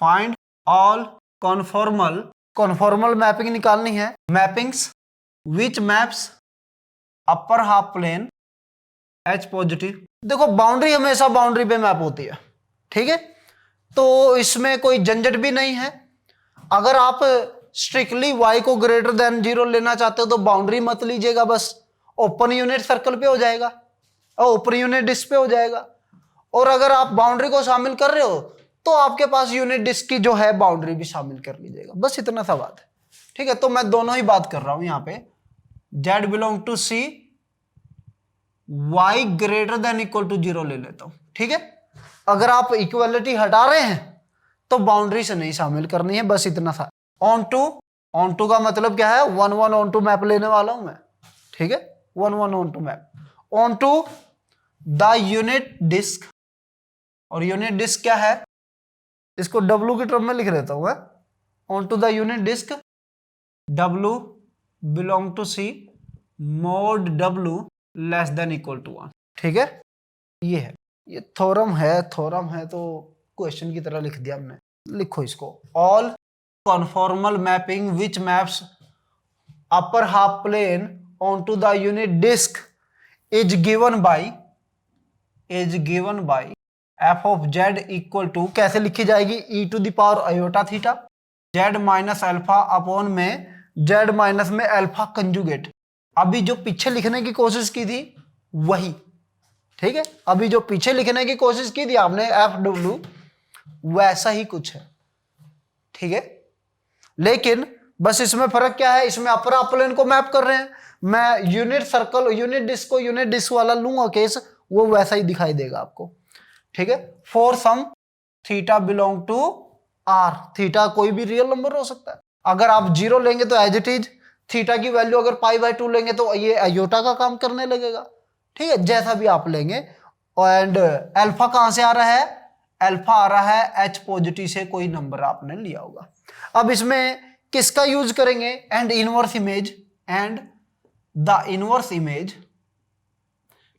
Find all conformal mapping निकालनी है, mappings which maps upper half plane H positive. देखो boundary हमेशा boundary पे मैप होती है, ठीक है, तो इसमें कोई झंझट भी नहीं है। अगर आप स्ट्रिक्टली y को ग्रेटर देन 0 लेना चाहते हो तो बाउंड्री मत लीजिएगा, बस ओपन यूनिट सर्कल पे हो जाएगा और ओपन यूनिट डिस्क पे हो जाएगा। और अगर आप बाउंड्री को शामिल कर रहे हो तो आपके पास यूनिट डिस्क की जो है बाउंड्री भी शामिल कर लीजिएगा, बस इतना सा बात है, ठीक है। तो मैं दोनों ही बात कर रहा हूं यहां पे, z belong to c, y greater than equal to 0 ले लेता हूं, ठीक है। अगर आप इक्वलिटी हटा रहे हैं तो बाउंड्री से नहीं शामिल करनी है, बस इतना सा। ऑन टू का मतलब क्या है, 1 1 ऑन टू मैप लेने वाला हूं मैं, ठीक है, 1 1 onto map on to the unit disc. और यूनिट डिस्क क्या है, इसको W की टर्म में लिख देता हूं, on to the unit disc W belong to C mod W less than equal to 1, ठीक है। ये है, ये थ्योरम है तो क्वेश्चन की तरह लिख दिया हमने। लिखो इसको, all conformal mapping which maps upper half plane on to the unit disc is given by F of Z equal to, कैसे लिखी जाएगी, E to the power iota theta Z minus alpha upon में Z minus में alpha conjugate. अभी जो पीछे लिखने की कोशिश की थी वही, ठीक है, अभी जो पीछे लिखने की कोशिश की थी आपने एफ डब्ल्यू, वैसा ही कुछ है, ठीक है। लेकिन बस इसमें फर्क क्या है, इसमें अपर हाफ प्लेन को मैप कर रहे हैं, मैं यूनिट सर्कल यूनिट डिस्क को यूनिट डिस्क वाला लूंगा केस, वो वैसा ही दिखाई देगा आपको, ठीक है। For some theta belong to R, theta कोई भी रियल नंबर हो सकता है। अगर आप 0 लेंगे तो एज इट इज, थीटा की वैल्यू अगर π/2 लेंगे तो ये आयोटा का काम करने लगेगा, ठीक है, जैसा भी आप लेंगे। एंड अल्फा कहां से आ रहा है, अल्फा आ रहा है एच पॉजिटिव से, कोई नंबर आपने लिया होगा। अब इसमें किसका यूज करेंगे, एंड इनवर्स इमेज,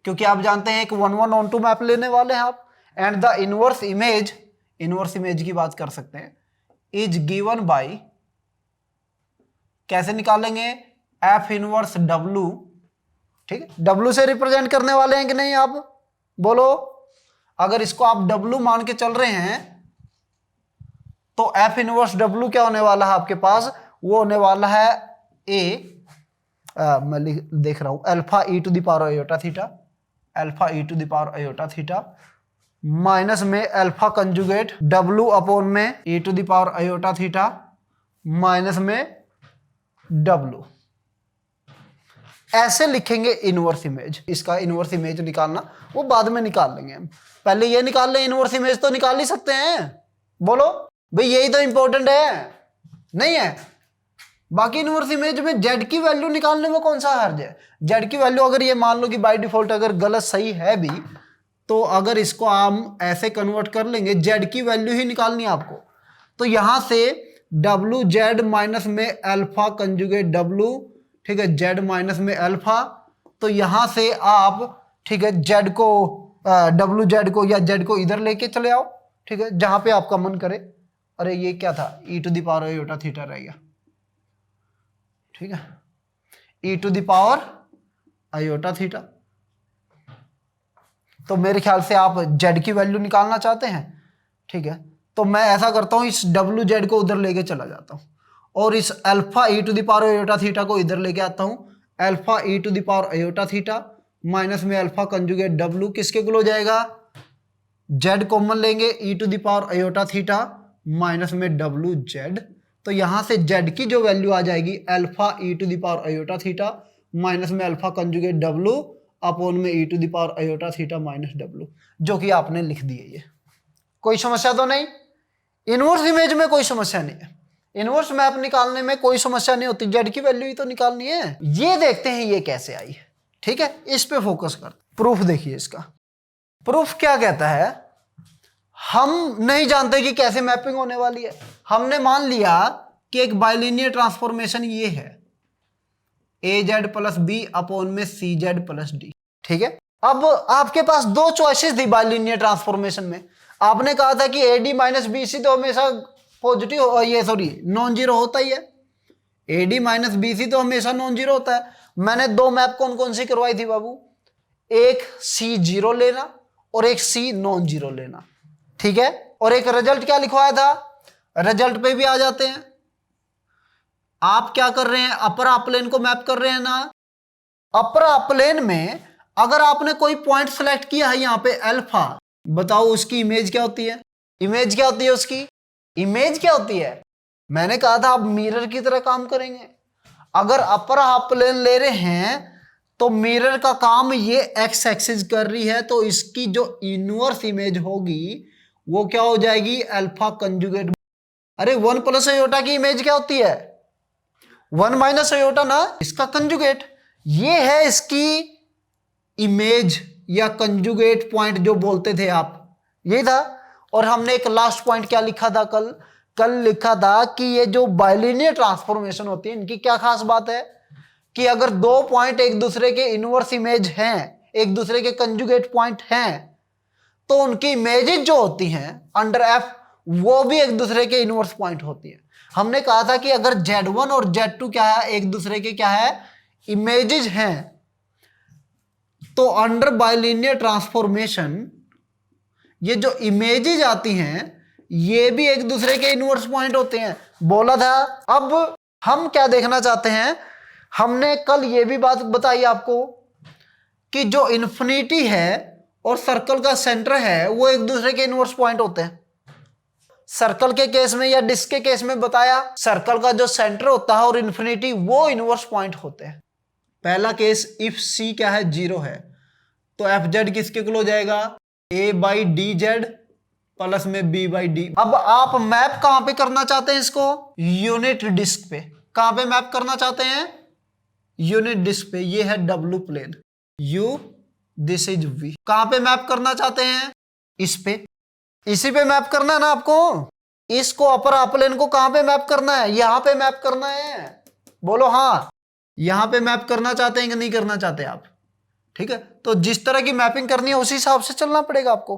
क्योंकि आप जानते हैं कि 1 1 ऑन टू मैप लेने वाले हैं आप, एंड द इनवर्स इमेज की बात कर सकते हैं, इज गिवन बाई, कैसे निकालेंगे, एफ इनवर्स डब्लू, ठीक है, डब्लू से रिप्रेजेंट करने वाले हैं कि नहीं आप बोलो। अगर इसको आप डब्लू मान के चल रहे हैं तो एफ इनवर्स डब्लू क्या होने वाला है आपके पास, वो होने वाला है मैं देख रहा हूं, alpha E to the power iota theta, alpha E to the power iota theta minus में अल्फा कंजुगेट डब्लू अपॉन में E to the power iota theta minus में डब्लू। ऐसे लिखेंगे इनवर्स इमेज। इसका इनवर्स इमेज निकालना वो बाद में निकाल लेंगे हम, पहले ये निकाल लें, इनवर्स इमेज तो निकाल ही सकते हैं, बोलो भाई, यही तो इंपॉर्टेंट है, नहीं है। बाकी इनवर्स इमेज में जेड की वैल्यू निकालने में कौन सा हर्ज है, जेड की वैल्यू अगर ये मान लो कि बाय डिफॉल्ट अगर गलत सही है भी, तो अगर इसको हम ऐसे कन्वर्ट कर लेंगे, जेड की वैल्यू ही निकालनी है आपको, तो यहां से डब्लू जेड माइनस में अल्फा कंजुगेट डब्लू, ठीक है, जेड माइनस में अल्फा, तो यहां से आप, ठीक है, जेड को डब्लू जेड को या जेड को इधर लेके चले आओ, ठीक है, जहां पे आपका मन करे। अरे ये क्या था, E to the power iota theta रह गया, ठीक है, E to the power iota theta. तो मेरे ख्याल से आप जेड की वैल्यू निकालना चाहते हैं, ठीक है, तो मैं ऐसा करता हूं, इस डब्लू जेड को उधर लेके चला जाता हूं और इस alpha E to the power iota theta को इधर लेके आता हूं, alpha E to the power iota theta minus में अल्फा कंजुगेट डब्लू, किसके गुल हो जाएगा, जेड कॉमन लेंगे, E to the power iota theta minus में डब्लू जेड, तो यहां से जेड की जो वैल्यू आ जाएगी alpha E to the power iota theta minus में अल्फा कंजुगेट डब्लू अपॉन में E to the power iota theta minus W, जो कि आपने लिख दी है। ये कोई समस्या तो नहीं, इनवर्स इमेज में कोई समस्या नहीं है, इनवर्स मैप निकालने में कोई समस्या नहीं होती, जेड की वैल्यू ही तो निकालनी है। ये देखते हैं ये कैसे आई है, ठीक है, इस पे फोकस करते। प्रूफ देखिए इसका, प्रूफ क्या कहता है, हम नहीं जानते कि कैसे मैपिंग होने वाली है, हमने मान लिया कि एक बाइलिनियर ट्रांसफॉर्मेशन ये है, ए जेड प्लस बी अपॉन में सी जेड प्लस डी, ठीक है। अब आपके पास दो चॉइसेस थी बाइलिनियर ट्रांसफॉर्मेशन में, आपने कहा था कि A D minus B C तो हमेशा पॉजिटिव, ये सॉरी नॉन जीरो होता ही है। AD माइनस BC तो हमेशा नॉन जीरो होता है। मैंने दो मैप कौन कौन सी करवाई थी बाबू, एक C जीरो लेना और एक C नॉन जीरो लेना, ठीक है। और एक रिजल्ट क्या लिखवाया था, रिजल्ट पे भी आ जाते हैं। आप क्या कर रहे हैं, अपर हाफ-प्लेन को मैप कर रहे हैं ना। अपर हाफ-प्लेन में अगर आपने कोई पॉइंट सेलेक्ट किया है यहां पे अल्फा, बताओ उसकी इमेज क्या होती है, इमेज क्या होती है उसकी, इमेज क्या होती है। मैंने कहा था आप मिरर की तरह काम करेंगे। अगर अपर हाफ-प्लेन ले रहे हैं तो मिरर का काम ये एक्स एक्सिस कर रही है, तो इसकी जो इनवर्स इमेज होगी वो क्या हो जाएगी, अल्फा कंजुगेट। अरे 1 प्लस आयोटा की इमेज क्या होती है, 1 माइनस आयोटा ना, इसका कंजुगेट। ये है इसकी इमेज या कंजुगेट पॉइंट जो बोलते थे आप, यही था। और हमने एक लास्ट पॉइंट क्या लिखा था कल लिखा था कि ये जो बाइलिनियर ट्रांसफॉर्मेशन होती है इनकी क्या खास बात है कि अगर दो पॉइंट एक दूसरे के इनवर्स इमेज हैं, एक दूसरे के कंजुगेट पॉइंट हैं, तो उनकी इमेजेस जो होती हैं अंडर F वो भी एक दूसरे के इनवर्स पॉइंट होती है। हमने कहा था कि अगर Z1 और Z2 क्या है, एक दूसरे के क्या है, इमेजेस हैं, तो अंडर बाइलिनियर ट्रांसफॉर्मेशन ये जो इमेजेस आती हैं ये भी एक दूसरे के इनवर्स पॉइंट होते हैं, बोला था। अब हम क्या देखना चाहते हैं, हमने कल ये भी बात बताई आपको कि जो इन्फिनिटी है और सर्कल का सेंटर है वो एक दूसरे के इनवर्स पॉइंट होते हैं। सर्कल के केस में या डिस्क के केस में बताया, सर्कल का जो सेंटर होता है और इन्फिनिटी वो इनवर्स पॉइंट होते हैं। पहला केस इफ C क्या है, 0 है, तो FZ किसके इक्वल हो जाएगा, A/DZ प्लस में B/D। अब आप मैप कहां पे करना चाहते हैं इसको, यूनिट डिस्क पे। कहां पे मैप करना चाहते हैं, यूनिट डिस्क पे। ये है W plane, U, this is V। कहां पे मैप करना चाहते हैं, इस पे, इसी पे मैप करना है ना आपको। इसको अपर हाफ प्लेन को कहां पे मैप करना है, यहां पे मैप करना है, बोलो हाँ। यहां पे मैप करना चाहते हैं कि नहीं करना चाहते आप, ठीक है। तो जिस तरह की मैपिंग करनी है उसी हिसाब से चलना पड़ेगा आपको।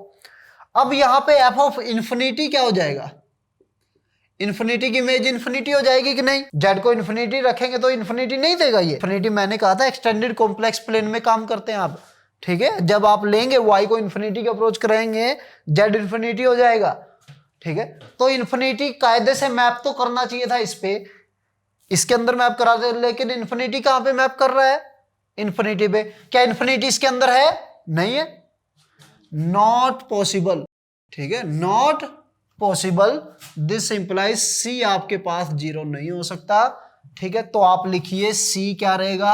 अब यहां पे f ऑफ इन्फिनिटी क्या हो जाएगा, इन्फिनिटी की इमेज इन्फिनिटी हो जाएगी कि नहीं। z को इन्फिनिटी रखेंगे तो इन्फिनिटी नहीं देगा ये। इन्फिनिटी मैंने कहा था एक्सटेंडेड कॉम्प्लेक्स प्लेन में काम करते हैं आप, ठीक है। जब आप लेंगे y को इन्फिनिटी के अप्रोच करेंगे z इन्फिनिटी हो जाएगा, ठीक है। तो इन्फिनिटी कायदे से मैप तो करना चाहिए था इस पे, इसके अंदर मैप करा दे, लेकिन इन्फिनिटी कहां पे मैप कर रहा है, इन्फिनिटी पे। क्या इन्फिनिटी इसके अंदर है, नहीं है, नॉट पॉसिबल, ठीक है, not possible. This implies C आपके पास 0 नहीं हो सकता, ठीक है। तो आप लिखिए C क्या रहेगा,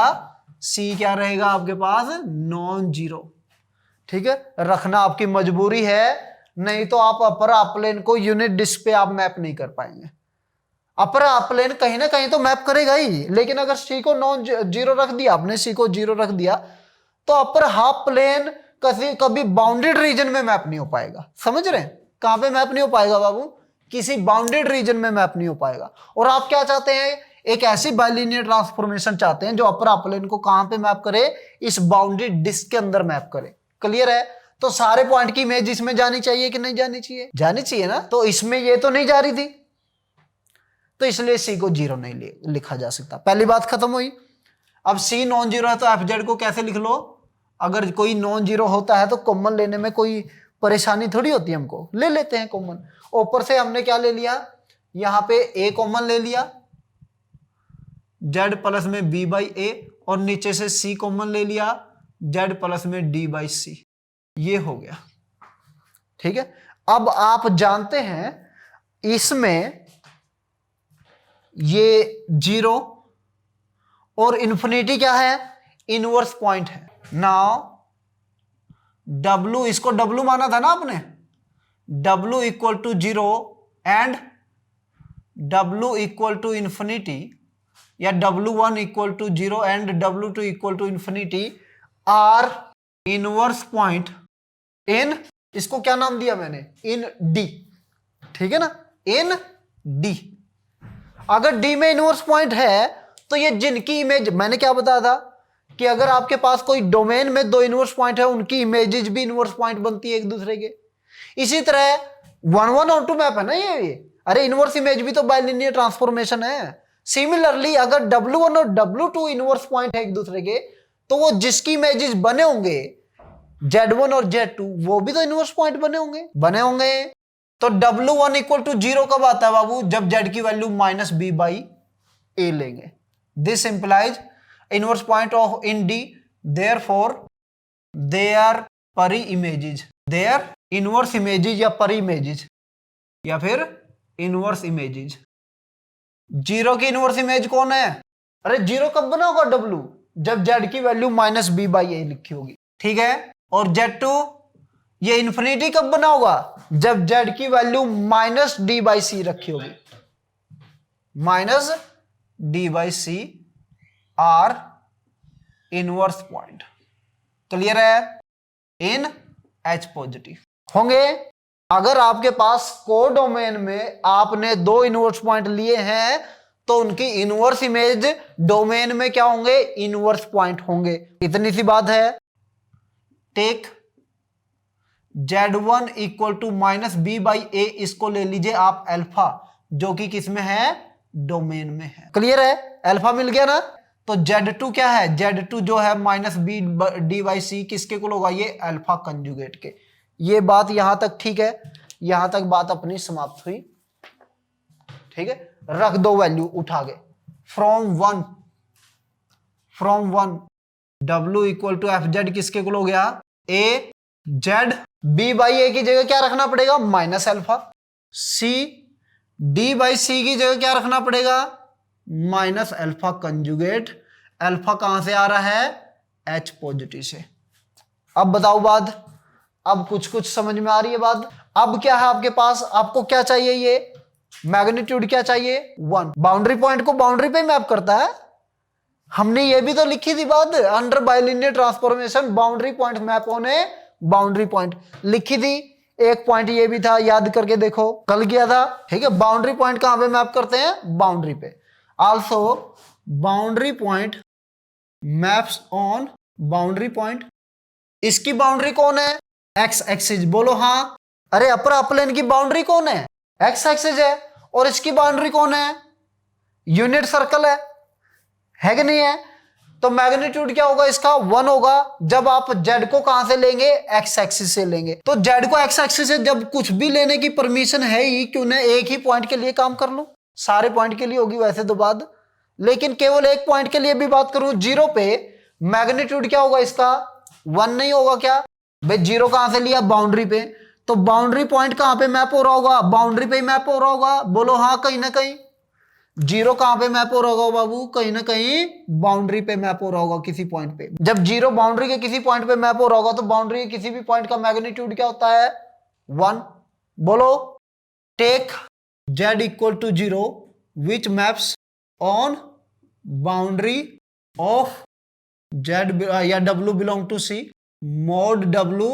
C क्या रहेगा आपके पास, नॉन जीरो, ठीक है। रखना आपकी मजबूरी है, नहीं तो आप अपर हाफ प्लेन को यूनिट डिस्क पे आप मैप नहीं कर पाएंगे। अपर हाफ प्लेन कहीं ना कहीं तो मैप करेगा ही, लेकिन अगर C को नॉन जीरो रख दिया आपने, C को 0 रख दिया, तो अपर हाफ प्लेन कभी बाउंडेड रीजन में मैप नहीं हो पाएगा। समझ रहे हैं, कहां पे मैप नहीं हो पाएगा बाबू, किसी बाउंडेड रीजन में मैप नहीं हो पाएगा। और आप क्या चाहते हैं, एक ऐसी बाइलिनियर ट्रांसफॉर्मेशन चाहते हैं जो अपर हाफ प्लेन को कहां पे मैप करे, इस बाउंडेड डिस्क के अंदर मैप करे। क्लियर है। तो सारे पॉइंट की इमेज इसमें जानी चाहिए कि नहीं जानी चाहिए, जानी चाहिए ना। तो इसमें ये तो नहीं जा रही थी, तो इसलिए C को 0 नहीं लिखा जा सकता। पहली बात खत्म हुई। अब C नॉन जीरो है तो FZ को कैसे लिख लो, अगर कोई नॉन जीरो होता है तो कॉमन लेने में कोई परेशानी थोड़ी होती है, हमको ले लेते हैं कॉमन। ऊपर से हमने क्या ले लिया, यहां पे A कॉमन ले लिया, Z प्लस में B/A, और नीचे से C कॉमन ले लिया, Z प्लस में D/C। ये हो गया, ठीक है। अब आप जानते हैं इसमें ये 0 और इन्फिनिटी क्या है, इनवर्स पॉइंट है। नाउ W, इसको W माना था ना आपने, W equal to 0 and W equal to infinity, या W1 equal to 0 and W2 equal to infinity are inverse point in, इसको क्या नाम दिया मैंने, इन D, ठीक है ना, इन D। अगर D में इनवर्स पॉइंट है तो ये जिनकी इमेज, मैंने क्या बताया था कि अगर आपके पास कोई डोमेन में दो इनवर्स पॉइंट है, उनकी इमेजेस भी इनवर्स पॉइंट बनती है एक दूसरे के। इसी तरह 1 1 और 2 मैप है ना ये। अरे इनवर्स इमेज भी तो बाइलिनियर ट्रांसफॉर्मेशन है। सिमिलरली अगर W1 और W2 इनवर्स पॉइंट है एक दूसरे के, तो वो जिसकी इमेजेस बने होंगे Z1 और Z2 वो भी तो इनवर्स पॉइंट बने होंगे। तो W1 इक्वल टू 0 कब आता है बाबू? जब Z की वैल्यू -B/A लेंगे। This implies inverse point of in D, therefore they are pre images, they are inverse images या परी इमेजेस या फिर इनवर्स इमेजेस। 0 की इनवर्स इमेज कौन है? अरे 0 कब बना होगा W? जब Z की वैल्यू -B/A लिखी होगी, ठीक है। और Z2 ये इंफिनिटी कब बना होगा? जब Z की वैल्यू -D/C रखी होगी। -D/C are inverse point. Clear है? इन H पॉजिटिव होंगे। अगर आपके पास कोडोमेन में आपने 2 इनवर्स पॉइंट लिए हैं तो उनकी इनवर्स इमेज डोमेन में क्या होंगे? इनवर्स पॉइंट होंगे। इतनी सी बात है। Take Z1 equal to -B/A, इसको ले लीजिए आप अल्फा, जो कि किस में है? डोमेन में है। क्लियर है? अल्फा मिल गया ना। तो Z2 क्या है? Z2 जो है -B/D/C किसके को होगा? ये अल्फा कंजुगेट के। ये बात यहां तक ठीक है? यहां तक बात अपनी समाप्त हुई, ठीक है। रख दो वैल्यू उठा के। From one W equal to FZ किसके को हो गया? AZ। B/A की जगह क्या रखना पड़ेगा? -अल्फा। C D/C की जगह क्या रखना पड़ेगा? -Alpha conjugate. अल्फा कहां से आ रहा है? H पॉजिटिव से। अब बताओ बात, अब कुछ समझ में आ रही है बात। अब क्या है आपके पास? आपको क्या चाहिए? ये मैग्नीट्यूड क्या चाहिए? 1। बाउंड्री पॉइंट को बाउंड्री पे मैप करता है। हमने ये भी तो लिखी थी बात, under bilinear transformation boundary point map होने बाउंड्री पॉइंट लिखी थी। एक पॉइंट ये भी था, याद करके देखो, कल किया था, ठीक है। बाउंड्री पॉइंट कहां पे मैप करते हैं? बाउंड्री पे। Also boundary point maps on boundary point. इसकी बाउंड्री कौन है? X axis. बोलो हाँ। अरे अपर अपलेन की बाउंड्री कौन है? एक्स एक्सिस है। और इसकी बाउंड्री कौन है? यूनिट सर्कल है कि नहीं है? तो मैग्नीट्यूड क्या होगा इसका? 1 होगा। जब आप Z को कहां से लेंगे? एक्स एक्सिस से लेंगे। तो Z को एक्स एक्सिस से जब कुछ भी लेने की परमिशन है ही, क्यों ना एक ही पॉइंट के लिए काम कर लो। सारे पॉइंट के लिए होगी वैसे तो बात, लेकिन केवल एक पॉइंट के लिए भी बात करूं, 0 पे मैग्नीट्यूड क्या होगा इसका? 1 नहीं होगा क्या? भाई 0 कहां से लिया? बाउंड्री पे। तो बाउंड्री पॉइंट कहां पे मैप हो रहा होगा? बाउंड्री पे मैप हो रहा होगा। बोलो हाँ कहीं ना कहीं। 0 कहां पे मैप हो रहा होगा बाबू? कहीं ना कहीं बाउंड्री पे मैप हो रहा होगा, किसी पॉइंट पे। जब 0 बाउंड्री के किसी पॉइंट पे मैप हो रहा होगा तो बाउंड्री के किसी भी पॉइंट का मैग्नीट्यूड क्या होता है? 1। बोलो take Z equal to 0 which maps on boundary of Z या W belong to C, mod W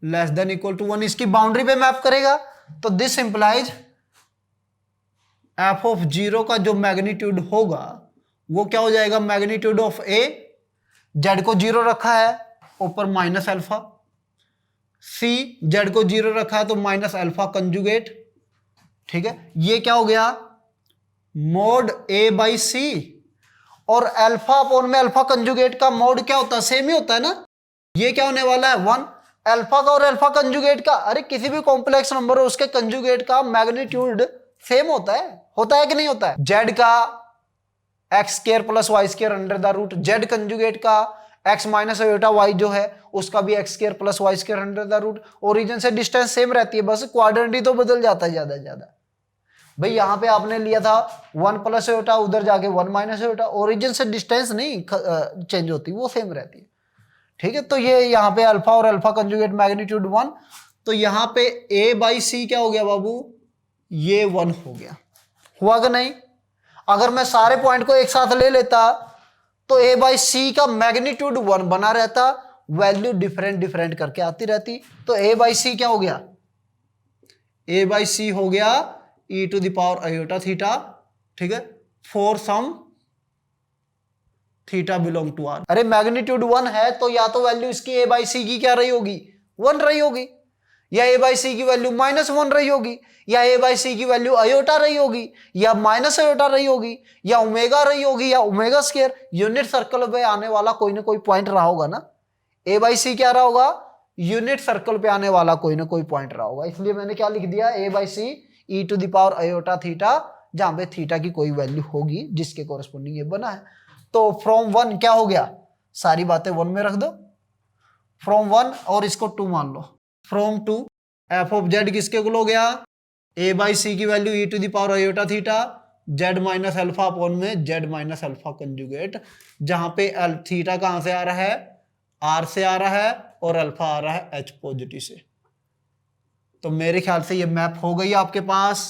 less than equal to 1 इसकी बाउंड्री पे मैप करेगा। तो दिस इंप्लाइज f ऑफ 0 का जो मैग्नीट्यूड होगा वो क्या हो जाएगा? मैग्नीट्यूड ऑफ A, Z को 0 रखा है ऊपर -अल्फा, C Z को 0 रखा है तो -अल्फा कंजुगेट, ठीक है। ये क्या हो गया? Mode A/C। और अल्फा अपॉन में अल्फा कंजुगेट का मोड क्या होता है? सेम ही होता है ना। ये क्या होने वाला है? 1। अल्फा का और अल्फा कंजुगेट का, अरे किसी भी कॉम्प्लेक्स नंबर हो उसके कंजुगेट का मैग्नीट्यूड सेम होता है कि नहीं होता है? Z का x² + y² under the root, Z conjugate का x - y जो है उसका भी x² + y² under the root. Origin से डिस्टेंस सेम रहती है, बस क्वाड्रेंट ही तो बदल जाता है ज्यादा से ज्यादा। भाई यहां पे आपने लिया था 1 + y, उधर जाके 1 - y, ओरिजिन से डिस्टेंस नहीं चेंज होती, वो सेम रहती है, ठीक है। तो ये यहाँ पे अल्फा और अल्फा कंजुगेट मैग्नीट्यूड 1। तो यहाँ पे A/C क्या हो गया बाबू? ये 1 हो गया। हुआ कि नहीं? अगर मैं सारे पॉइंट को एक साथ ले लेता तो A/C का मैग्नीट्यूड 1 बना रहता, वैल्यू डिफरेंट करके आती रहती। तो A/C क्या हो गया? A/C हो गया e⁻∠θ, ठीक है, for some theta belong to R। अरे मैग्नीट्यूड 1 है तो या तो वैल्यू इसकी A/C की क्या रही होगी? 1 रही होगी, या ए बाई सी की वैल्यू -1 रही होगी, या ए बाई सी की वैल्यू आयोटा रही होगी, या माइनस आयोटा रही होगी, या ओमेगा रही होगी, या ओमेगा स्क्वायर। यूनिट सर्कल पे आने वाला कोई ना कोई पॉइंट रहा होगा ना। ए बाई सी क्या रहा होगा, यूनिट सर्कल पे आने वाला कोई ना कोई पॉइंट रहा होगा। इसलिए मैंने क्या लिख दिया, A by C E to the power iota theta, जहां पे थीटा की कोई वैल्यू होगी जिसके कोरस्पोंडिंग ये बना है। तो फ्रॉम 1 क्या हो गया, सारी बातें 1 में रख दो, फ्रॉम 1 और इसको 2 मान लो। फ्रॉम 2 एफ ऑफ जेड किसके को हो गया, ए बाई सी की value e to the power iota theta, Z minus alpha upon में जेड माइनस अल्फा कंजुगेट, जहां पे एल थीटा कहां से आ रहा है, आर से आ रहा है, और अल्फा आ रहा है एच पॉजिटिव से। तो मेरे ख्याल से ये मैप हो गई आपके पास।